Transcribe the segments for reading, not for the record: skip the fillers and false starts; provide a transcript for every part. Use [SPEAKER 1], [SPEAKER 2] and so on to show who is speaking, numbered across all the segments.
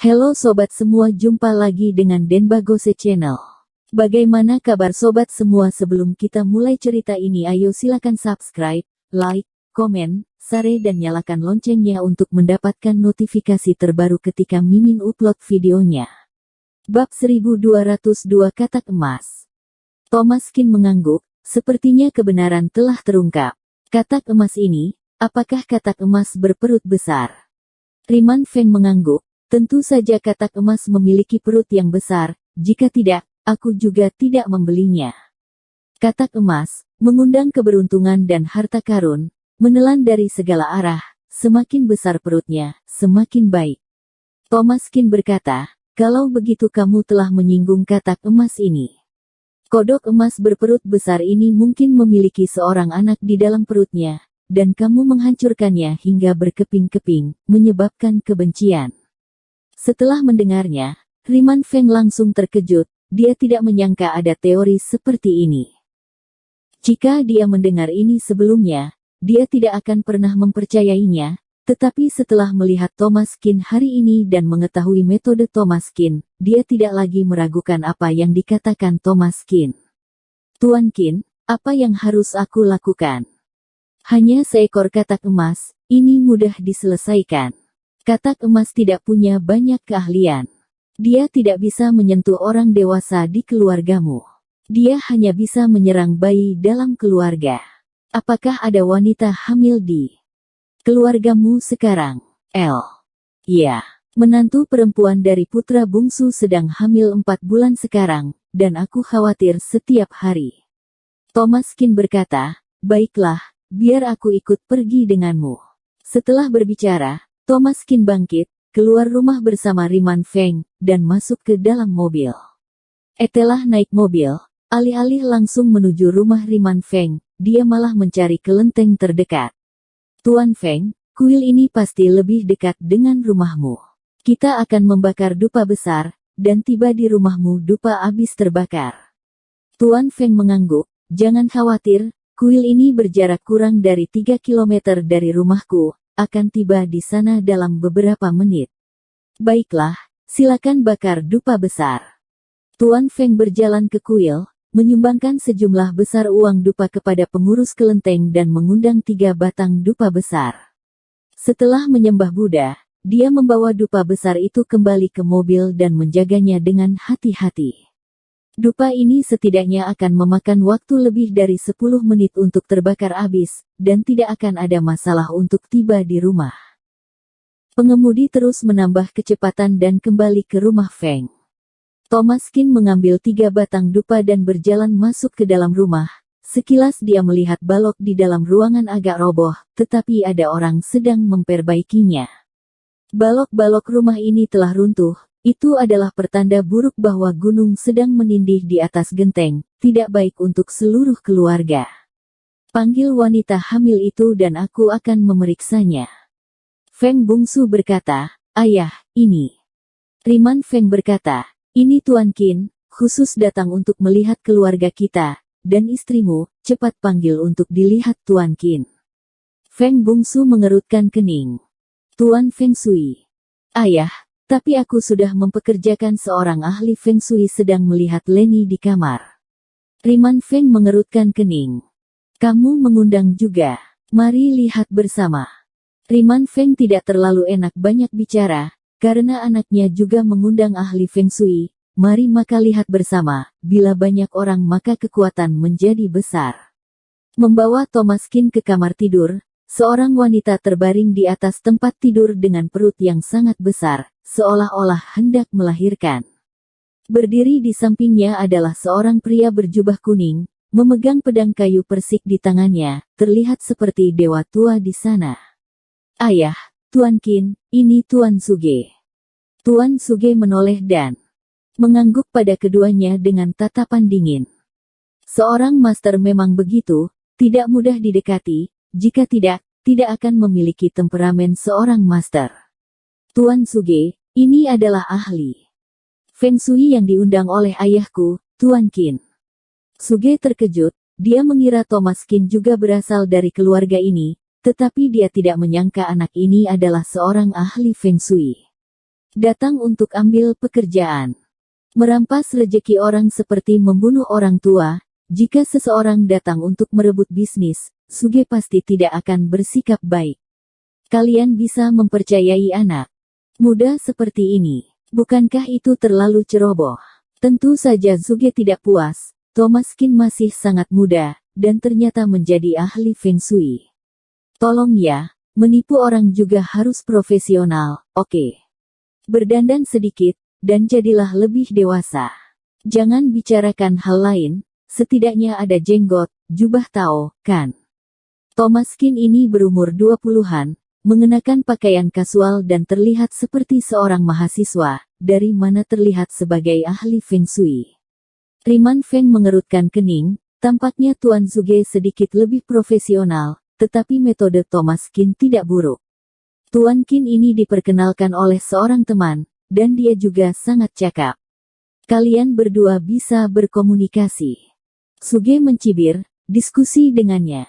[SPEAKER 1] Halo sobat semua, jumpa lagi dengan Denbagose Channel. Bagaimana kabar sobat semua? Sebelum kita mulai cerita ini, ayo silakan subscribe, like, komen, share dan nyalakan loncengnya untuk mendapatkan notifikasi terbaru ketika Mimin upload videonya. Bab 1202 Katak Emas. Thomaskin mengangguk, sepertinya kebenaran telah terungkap. Katak emas ini, apakah katak emas berperut besar? Riman Feng mengangguk. Tentu saja katak emas memiliki perut yang besar, jika tidak, aku juga tidak membelinya. Katak emas, mengundang keberuntungan dan harta karun, menelan dari segala arah, semakin besar perutnya, semakin baik. Thomaskin berkata, kalau begitu kamu telah menyinggung katak emas ini. Kodok emas berperut besar ini mungkin memiliki seorang anak di dalam perutnya, dan kamu menghancurkannya hingga berkeping-keping, menyebabkan kebencian. Setelah mendengarnya, Riman Feng langsung terkejut, dia tidak menyangka ada teori seperti ini. Jika dia mendengar ini sebelumnya, dia tidak akan pernah mempercayainya, tetapi setelah melihat Thomaskin hari ini dan mengetahui metode Thomaskin, dia tidak lagi meragukan apa yang dikatakan Thomaskin. Tuan Qin, apa yang harus aku lakukan? Hanya seekor katak emas, ini mudah diselesaikan. Katak emas tidak punya banyak keahlian. Dia tidak bisa menyentuh orang dewasa di keluargamu. Dia hanya bisa menyerang bayi dalam keluarga. Apakah ada wanita hamil di keluargamu sekarang? Ya, menantu perempuan dari putra bungsu sedang hamil 4 bulan sekarang, dan aku khawatir setiap hari. Thomaskin berkata, baiklah, biar aku ikut pergi denganmu. Setelah berbicara, Thomaskin bangkit, keluar rumah bersama Riman Feng, dan masuk ke dalam mobil. Setelah naik mobil, alih-alih langsung menuju rumah Riman Feng, dia malah mencari kelenteng terdekat. Tuan Feng, kuil ini pasti lebih dekat dengan rumahmu. Kita akan membakar dupa besar, dan tiba di rumahmu dupa habis terbakar. Tuan Feng mengangguk, jangan khawatir, kuil ini berjarak kurang dari 3 km dari rumahku. Akan tiba di sana dalam beberapa menit. Baiklah, silakan bakar dupa besar. Tuan Feng berjalan ke kuil, menyumbangkan sejumlah besar uang dupa kepada pengurus kelenteng dan mengundang 3 batang dupa besar. Setelah menyembah Buddha, dia membawa dupa besar itu kembali ke mobil dan menjaganya dengan hati-hati. Dupa ini setidaknya akan memakan waktu lebih dari 10 menit untuk terbakar habis, dan tidak akan ada masalah untuk tiba di rumah. Pengemudi terus menambah kecepatan dan kembali ke rumah Feng. Thomaskin mengambil 3 batang dupa dan berjalan masuk ke dalam rumah. Sekilas dia melihat balok di dalam ruangan agak roboh, tetapi ada orang sedang memperbaikinya. Balok-balok rumah ini telah runtuh. Itu adalah pertanda buruk bahwa gunung sedang menindih di atas genteng, tidak baik untuk seluruh keluarga. Panggil wanita hamil itu dan aku akan memeriksanya. Feng bungsu berkata, ayah, ini. Riman Feng berkata, ini Tuan Qin, khusus datang untuk melihat keluarga kita, dan istrimu, cepat panggil untuk dilihat Tuan Qin. Feng bungsu mengerutkan kening. Tuan Feng Shui. Ayah, tapi aku sudah mempekerjakan seorang ahli Feng Shui sedang melihat Leni di kamar. Riman Feng mengerutkan kening. Kamu mengundang juga. Mari lihat bersama. Riman Feng tidak terlalu enak banyak bicara, karena anaknya juga mengundang ahli Feng Shui. Mari maka lihat bersama, bila banyak orang maka kekuatan menjadi besar. Membawa Thomaskin ke kamar tidur, seorang wanita terbaring di atas tempat tidur dengan perut yang sangat besar, seolah-olah hendak melahirkan. Berdiri di sampingnya adalah seorang pria berjubah kuning, memegang pedang kayu persik di tangannya, terlihat seperti dewa tua di sana. Ayah, Tuan Qin, ini Tuan Suge. Tuan Suge menoleh dan mengangguk pada keduanya dengan tatapan dingin. Seorang master memang begitu, tidak mudah didekati, jika tidak akan memiliki temperamen seorang master. Tuan Suge, ini adalah ahli Feng Shui yang diundang oleh ayahku, Tuan Qin. Suge terkejut, dia mengira Thomaskin juga berasal dari keluarga ini, tetapi dia tidak menyangka anak ini adalah seorang ahli Feng Shui. Datang untuk ambil pekerjaan. Merampas rejeki orang seperti membunuh orang tua. Jika seseorang datang untuk merebut bisnis, Suge pasti tidak akan bersikap baik. Kalian bisa mempercayai anak muda seperti ini. Bukankah itu terlalu ceroboh? Tentu saja Suge tidak puas. Thomas Qin masih sangat muda, dan ternyata menjadi ahli Feng Shui. Tolong ya, menipu orang juga harus profesional, oke. Berdandan sedikit, dan jadilah lebih dewasa. Jangan bicarakan hal lain. Setidaknya ada jenggot, jubah Tao, kan? Thomas Qin ini berumur 20-an, mengenakan pakaian kasual dan terlihat seperti seorang mahasiswa, dari mana terlihat sebagai ahli Feng Shui. Riman Feng mengerutkan kening, tampaknya Tuan Suge sedikit lebih profesional, tetapi metode Thomas Qin tidak buruk. Tuan Qin ini diperkenalkan oleh seorang teman, dan dia juga sangat cakap. Kalian berdua bisa berkomunikasi. Suge mencibir, diskusi dengannya.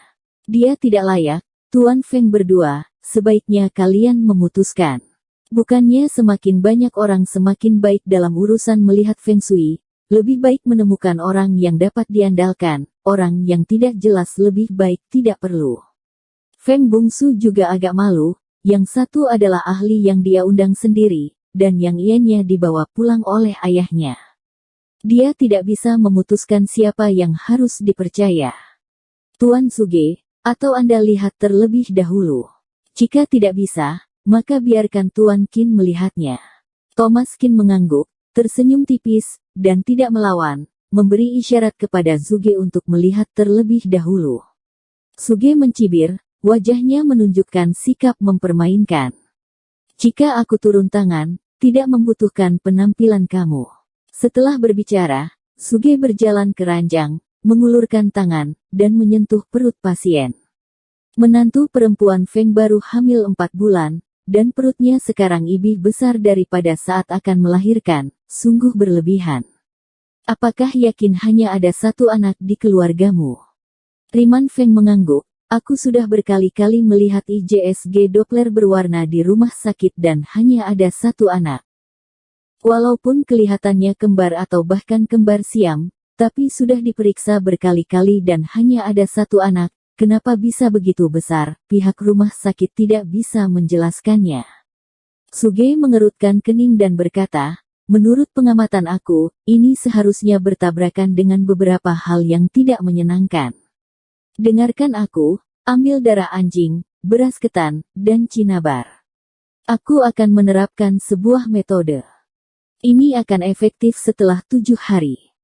[SPEAKER 1] Dia tidak layak, Tuan Feng berdua, sebaiknya kalian memutuskan. Bukannya semakin banyak orang semakin baik dalam urusan melihat Feng Shui, lebih baik menemukan orang yang dapat diandalkan, orang yang tidak jelas lebih baik tidak perlu. Feng bungsu juga agak malu, yang satu adalah ahli yang dia undang sendiri, dan yang ianya dibawa pulang oleh ayahnya. Dia tidak bisa memutuskan siapa yang harus dipercaya. Tuan Suge, atau Anda lihat terlebih dahulu. Jika tidak bisa, maka biarkan Tuan Qin melihatnya. Thomas Qin mengangguk, tersenyum tipis, dan tidak melawan, memberi isyarat kepada Suge untuk melihat terlebih dahulu. Suge mencibir, wajahnya menunjukkan sikap mempermainkan. Jika aku turun tangan, tidak membutuhkan penampilan kamu. Setelah berbicara, Suge berjalan ke ranjang, mengulurkan tangan, dan menyentuh perut pasien. Menantu perempuan Feng baru hamil 4 bulan, dan perutnya sekarang lebih besar daripada saat akan melahirkan, sungguh berlebihan. Apakah yakin hanya ada satu anak di keluargamu? Riman Feng mengangguk, aku sudah berkali-kali melihat IGSG Doppler berwarna di rumah sakit dan hanya ada satu anak. Walaupun kelihatannya kembar atau bahkan kembar siam, tapi sudah diperiksa berkali-kali dan hanya ada satu anak, kenapa bisa begitu besar? Pihak rumah sakit tidak bisa menjelaskannya. Suge mengerutkan kening dan berkata, menurut pengamatan aku, ini seharusnya bertabrakan dengan beberapa hal yang tidak menyenangkan. Dengarkan aku, ambil darah anjing, beras ketan, dan cinnabar. Aku akan menerapkan sebuah metode. Ini akan efektif setelah 7 hari.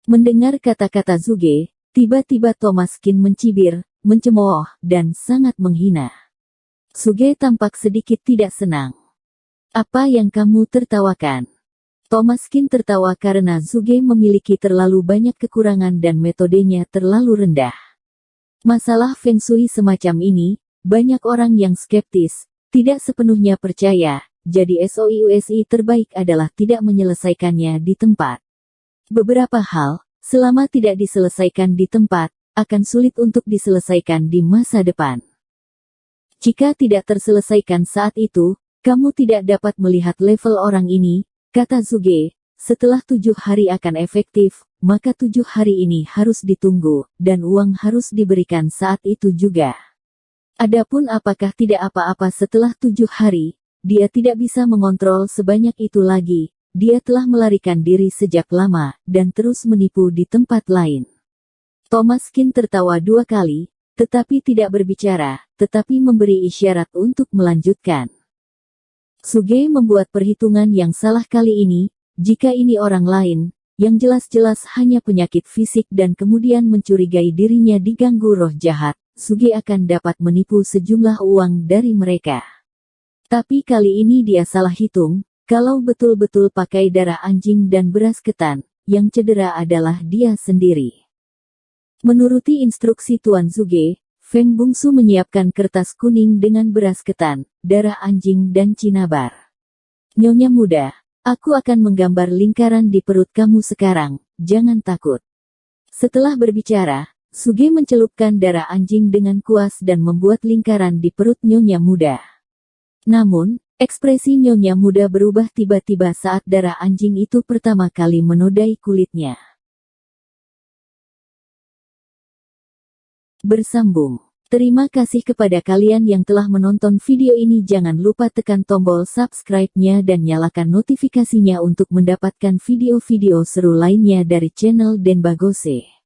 [SPEAKER 1] Mendengar kata-kata Suge, tiba-tiba Thomas Qin mencibir, mencemooh, dan sangat menghina. Suge tampak sedikit tidak senang. Apa yang kamu tertawakan? Thomas Qin tertawa karena Suge memiliki terlalu banyak kekurangan dan metodenya terlalu rendah. Masalah Feng Shui semacam ini, banyak orang yang skeptis, tidak sepenuhnya percaya. Jadi SOIUSI terbaik adalah tidak menyelesaikannya di tempat. Beberapa hal, selama tidak diselesaikan di tempat, akan sulit untuk diselesaikan di masa depan. Jika tidak terselesaikan saat itu, kamu tidak dapat melihat level orang ini, kata Suge, setelah 7 hari akan efektif, maka 7 hari ini harus ditunggu, dan uang harus diberikan saat itu juga. Adapun apakah tidak apa-apa setelah 7 hari, dia tidak bisa mengontrol sebanyak itu lagi, dia telah melarikan diri sejak lama, dan terus menipu di tempat lain. Thomas Qin tertawa 2 kali, tetapi tidak berbicara, tetapi memberi isyarat untuk melanjutkan. Suge membuat perhitungan yang salah kali ini, jika ini orang lain, yang jelas-jelas hanya penyakit fisik dan kemudian mencurigai dirinya diganggu roh jahat, Suge akan dapat menipu sejumlah uang dari mereka. Tapi kali ini dia salah hitung, kalau betul-betul pakai darah anjing dan beras ketan, yang cedera adalah dia sendiri. Menuruti instruksi Tuan Suge, Feng bungsu menyiapkan kertas kuning dengan beras ketan, darah anjing dan cinnabar. Nyonya muda, aku akan menggambar lingkaran di perut kamu sekarang, jangan takut. Setelah berbicara, Suge mencelupkan darah anjing dengan kuas dan membuat lingkaran di perut nyonya muda. Namun, Ekspresi Nyonya Muda berubah tiba-tiba saat darah anjing itu pertama kali menodai kulitnya. Bersambung. Terima kasih kepada kalian yang telah menonton video ini. Jangan lupa tekan tombol subscribe-nya dan nyalakan notifikasinya untuk mendapatkan video-video seru lainnya dari channel Denbagose.